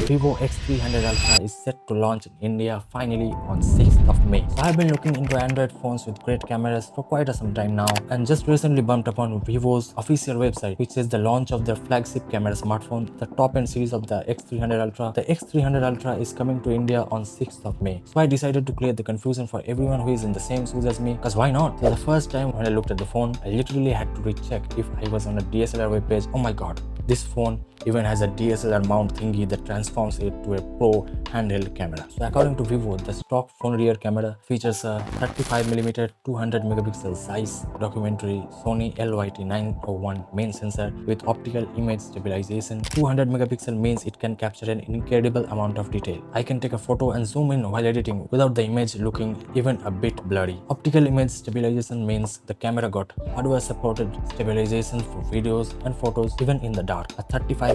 Vivo X300 Ultra is set to launch in India finally on 6th of May. So I've been looking into Android phones with great cameras for quite some time now and just recently bumped upon Vivo's official website, which is the launch of their flagship camera smartphone, the top-end series of the X300 Ultra. The X300 Ultra is coming to India on 6th of May. So I decided to clear the confusion for everyone who is in the same shoes as me, because why not? So the first time when I looked at the phone, I literally had to recheck if I was on a DSLR web page. Oh my god, this phone even has a DSLR mount thingy that transforms it to a pro handheld camera. So according to Vivo, the stock phone rear camera features a 35mm 200 megapixel size documentary Sony LYT901 main sensor with optical image stabilization. 200 megapixel means it can capture an incredible amount of detail. I can take a photo and zoom in while editing without the image looking even a bit blurry. Optical image stabilization means the camera got hardware supported stabilization for videos and photos even in the dark. A 35mm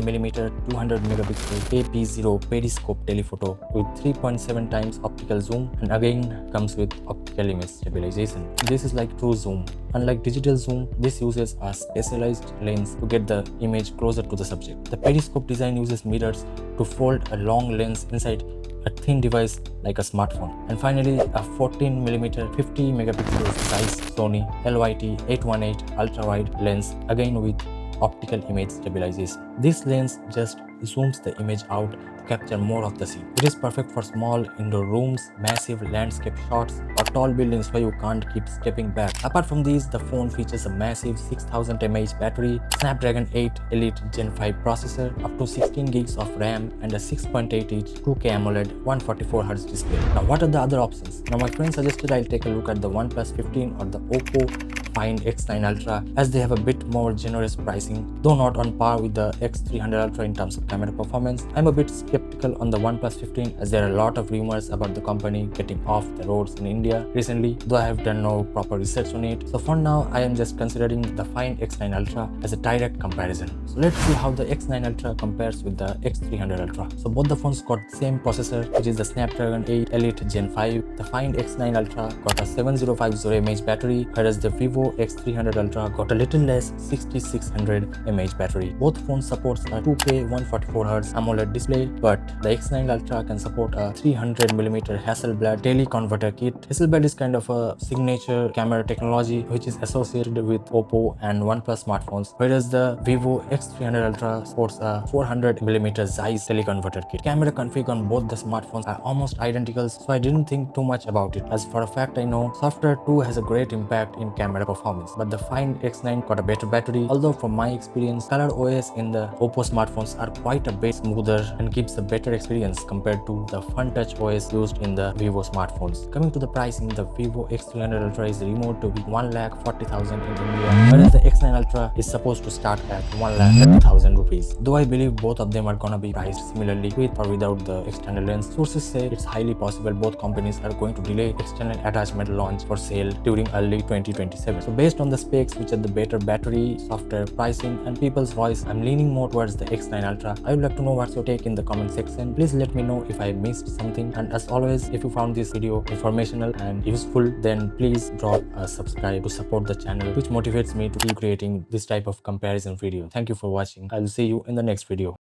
200 megapixel AP0 periscope telephoto with 3.7 times optical zoom and again comes with optical image stabilization. This is like true zoom. Unlike digital zoom, this uses a specialized lens to get the image closer to the subject. The periscope design uses mirrors to fold a long lens inside a thin device like a smartphone. And finally, a 14mm 50 megapixel size Sony LYT818 ultra-wide lens, again with optical image stabilization. This lens just zooms the image out to capture more of the scene. It is perfect for small indoor rooms, massive landscape shots, or tall buildings where you can't keep stepping back. Apart from these, the phone features a massive 6000 mAh battery, Snapdragon 8 Elite Gen 5 processor, up to 16 gigs of RAM, and a 6.8-inch 2K AMOLED 144Hz display. Now, what are the other options? Now, my friend suggested I'll take a look at the OnePlus 15 or the OPPO Find X9 Ultra, as they have a bit more generous pricing, though not on par with the X300 Ultra in terms of camera performance. I'm a bit skeptical on the OnePlus 15 as there are a lot of rumors about the company getting off the roads in India recently, though I have done no proper research on it. So for now, I am just considering the Find X9 Ultra as a direct comparison. So let's see how the X9 Ultra compares with the X300 Ultra. So both the phones got the same processor, which is the Snapdragon 8 Elite Gen 5. The Find X9 Ultra got a 7050 mAh battery, whereas the Vivo X300 Ultra got a little less 6600 mAh battery. Both phones supports a 2K 144Hz AMOLED display, but the X9 Ultra can support a 300mm Hasselblad teleconverter kit. Hasselblad is kind of a signature camera technology which is associated with OPPO and OnePlus smartphones, whereas the Vivo X300 Ultra sports a 400mm Zeiss teleconverter kit. Camera config on both the smartphones are almost identical, so I didn't think too much about it, as for a fact I know software too has a great impact in camera performance. But the Find X9 got a better battery, although from my experience, Color OS in the OPPO smartphones are quite a bit smoother and gives a better experience compared to the Fun Touch OS used in the Vivo smartphones. Coming to the pricing, the Vivo X300 Ultra is rumored to be 1,40,000 in India, whereas the X9 Ultra is supposed to start at 1,30,000 rupees. Though I believe both of them are gonna be priced similarly with or without the external lens. Sources say it's highly possible both companies are going to delay external attachment launch for sale during early 2027. So based on the specs, which are the better battery, software, pricing, and people's voice, I'm leaning more towards the X9 Ultra. I would like to know what's your take in the comment section. Please let me know if I missed something, and as always, if you found this video informational and useful, then please drop a subscribe to support the channel, which motivates me to keep creating this type of comparison video. Thank you for watching. I'll see you in the next video.